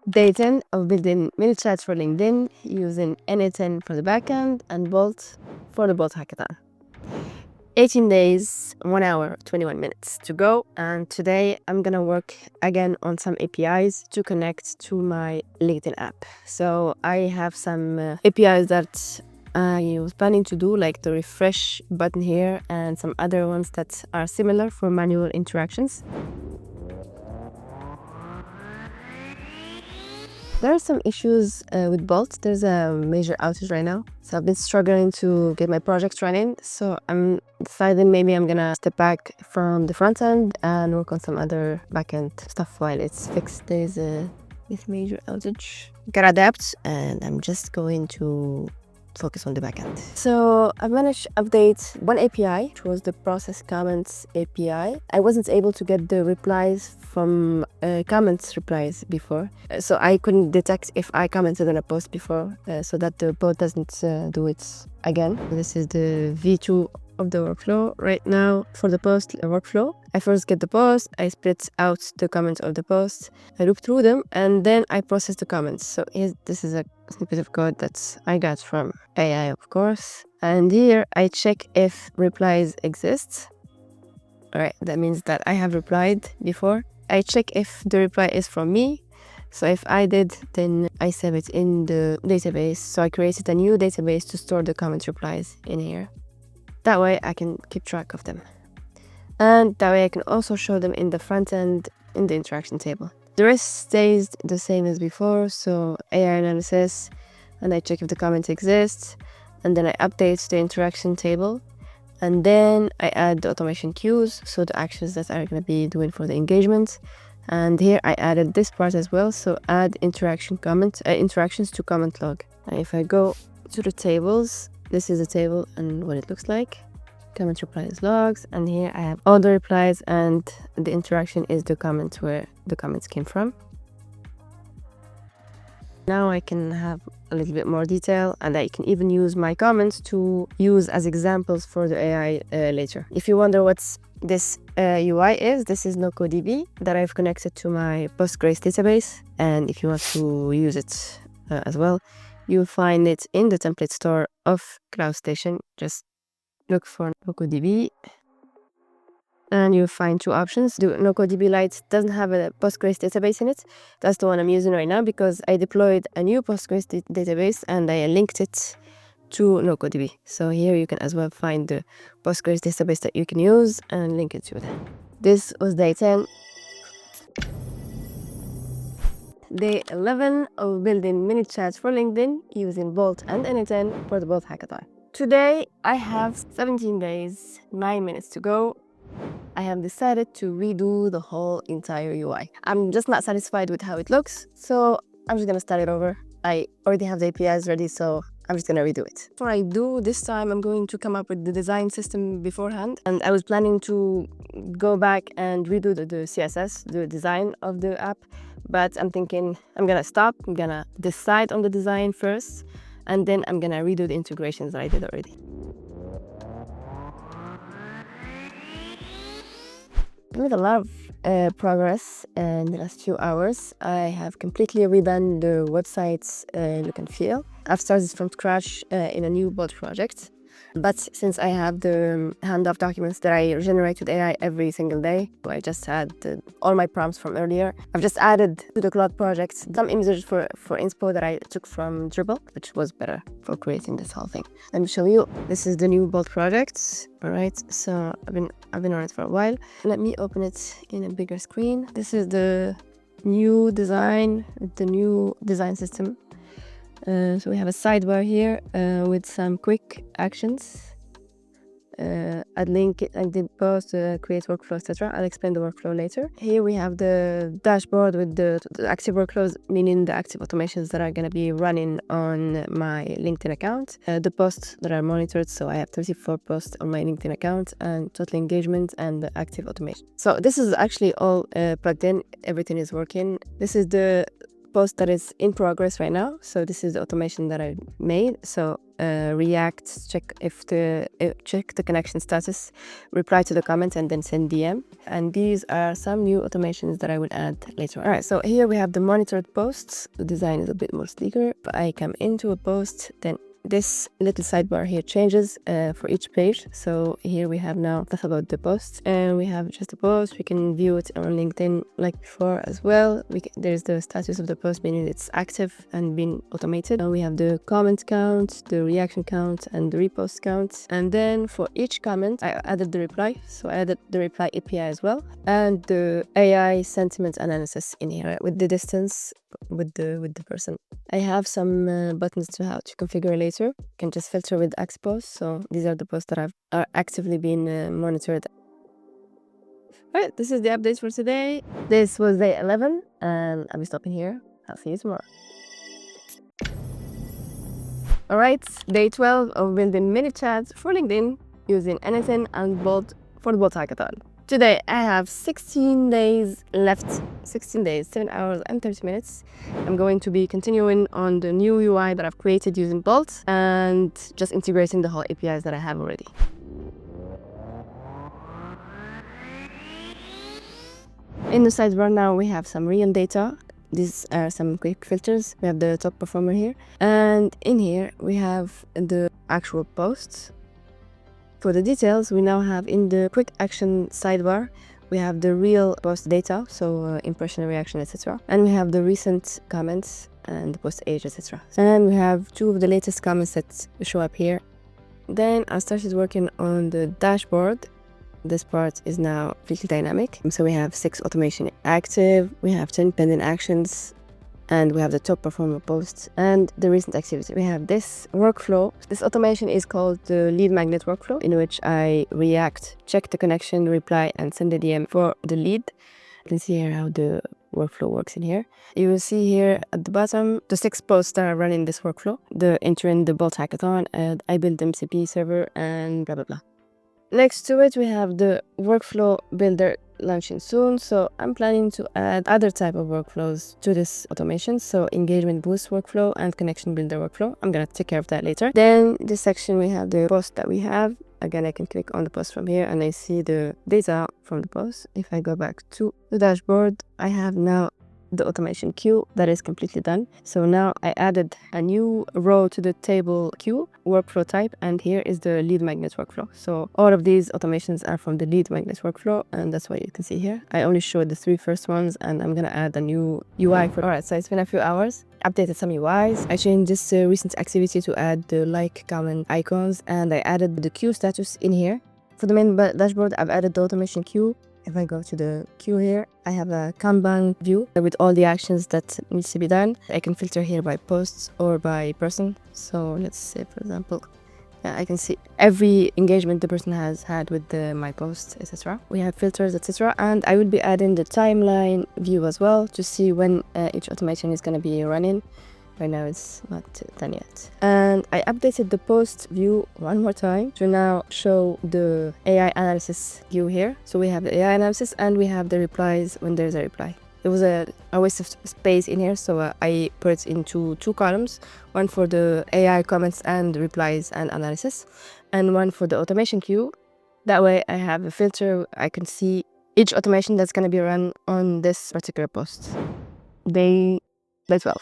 Day 10 of building mini chats for LinkedIn using NA10 for the backend and Bolt for the Bolt hackathon. 18 days, 1 hour, 21 minutes to go. And today I'm gonna work again on some APIs to connect to my LinkedIn app. So I have some APIs that I was planning to do, like the refresh button here and some other ones that are similar for manual interactions. There are some issues with Bolt. There's a major outage right now. So I've been struggling to get my projects running. So I'm deciding maybe I'm gonna step back from the front end and work on some other backend stuff while it's fixed. There's this major outage. Gotta adapt, and I'm just going to focus on the backend. So I managed to update one API, which was the process comments API. I wasn't able to get the replies from comments replies before, so I couldn't detect if I commented on a post before, so that the bot doesn't do it again. This is the V2 of the workflow right now. For the post workflow, I first get the post, I split out the comments of the post, I loop through them, and then I process the comments. So this is a snippet of code that I got from AI, of course. And here I check if replies exist. All right, that means that I have replied before. I check if the reply is from me. So if I did, then I save it in the database. So I created a new database to store the comment replies in here. That way I can keep track of them. And that way I can also show them in the front end in the interaction table. The rest stays the same as before. So AI analysis, and I check if the comment exists. And then I update the interaction table. And then I add the automation queues, so the actions that I'm going to be doing for the engagement. And here I added this part as well, so add interactions to comment log. And if I go to the tables, this is the table and what it looks like. Comment replies logs, and here I have all the replies, and the interaction is the comment where the comments came from. Now I can have a little bit more detail, and I can even use my comments to use as examples for the AI later. If you wonder what this UI is, this is nocodb that I've connected to my Postgres database. And if you want to use it as well, you'll find it in the template store of CloudStation. Just look for nocodb. And you'll find two options. The nocodb Lite doesn't have a Postgres database in it. That's the one I'm using right now because I deployed a new Postgres database and I linked it to nocodb. So here you can as well find the Postgres database that you can use and link it to it. This was day 10. Day 11 of building mini chats for LinkedIn using Bolt and NA10 for the Bolt hackathon. Today I have 17 days, 9 minutes to go. I have decided to redo the whole entire UI. I'm just not satisfied with how it looks, so I'm just gonna start it over. I already have the APIs ready, so I'm just gonna redo it. Before I do, this time I'm going to come up with the design system beforehand, and I was planning to go back and redo the CSS, the design of the app, but I'm thinking I'm gonna stop, I'm gonna decide on the design first, and then I'm gonna redo the integrations that I did already. I made a lot of progress in the last few hours. I have completely redone the website's look and feel. I've started from scratch in a new Bolt project. But since I have the handoff documents that I generate with AI every single day, so I just had all my prompts from earlier. I've just added to the Claude project some images for inspo that I took from Dribbble, which was better for creating this whole thing. Let me show you. This is the new Bolt project. All right, so I've been on it for a while. Let me open it in a bigger screen. This is the new design, the new design system. So we have a sidebar here with some quick actions. Add link, and the post, create workflow, etc. I'll explain the workflow later. Here we have the dashboard with the active workflows, meaning the active automations that are going to be running on my LinkedIn account. The posts that are monitored, so I have 34 posts on my LinkedIn account, and total engagement and the active automation. So this is actually all plugged in. Everything is working. This is the post that is in progress right now. So this is the automation that I made. So React, check the connection status, reply to the comment, and then send DM. And these are some new automations that I will add later. All right, so here we have the monitored posts. The design is a bit more sleeker. But I come into a post, then this little sidebar here changes for each page. So here we have now stuff about the posts, and we have just a post. We can view it on LinkedIn like before as well. There's the status of the post, meaning it's active and been automated. And we have the comment count, the reaction count, and the repost count. And then for each comment, I added the reply. So I added the reply API as well, and the AI sentiment analysis in here with the distance with the person. I have some buttons to how to configure later. You can just filter with X posts. So these are the posts that are actively being monitored. All right, this is the update for today. This was day 11, and I'll be stopping here. I'll see you tomorrow. All right, day 12 of building mini chats for LinkedIn using anything and Bolt for the Bolt hackathon. Today I have 16 days left, 16 days, 7 hours and 30 minutes. I'm going to be continuing on the new UI that I've created using Bolt and just integrating the whole APIs that I have already. In the sidebar now we have some real data. These are some quick filters. We have the top performer here. And in here we have the actual posts. For the details, we now have in the quick action sidebar, we have the real post data, so impression, reaction, etc. And we have the recent comments and the post age, etc. And we have 2 of the latest comments that show up here. Then I started working on the dashboard. This part is now completely dynamic. So we have 6 automation active, we have 10 pending actions, and we have the top performer posts and the recent activity. We have this workflow. This automation is called the lead magnet workflow, in which I react, check the connection, reply, and send a DM for the lead. You can see here how the workflow works in here. You will see here at the bottom the 6 posts that are running this workflow, the entering the Bolt hackathon, and I built the MCP server, and blah blah blah. Next to it, we have the workflow builder launching soon. So I'm planning to add other type of workflows to this automation. So engagement boost workflow and connection builder workflow. I'm going to take care of that later. Then this section, we have the post that we have. Again, I can click on the post from here and I see the data from the post. If I go back to the dashboard, I have now the automation queue that is completely done. So now I added a new row to the table queue workflow type, and here is the lead magnet workflow. So all of these automations are from the lead magnet workflow, and that's what you can see here. I only showed the 3 first ones, and I'm gonna add a new UI for. All right, so it's been a few hours. Updated some UIs. I changed this recent activity to add the like, comment icons, and I added the queue status in here. For the main dashboard, I've added the automation queue. If I go to the queue here, I have a Kanban view with all the actions that needs to be done. I can filter here by posts or by person. So let's say, for example, I can see every engagement the person has had with my post, etc. We have filters, etc. And I will be adding the timeline view as well to see when each automation is going to be running. Right now it's not done yet. And I updated the post view one more time to now show the AI analysis view here. So we have the AI analysis and we have the replies when there's a reply. There was a waste of space in here, so I put it into 2 columns. One for the AI comments and replies and analysis, and one for the automation queue. That way I have a filter. I can see each automation that's going to be run on this particular post. Day 12.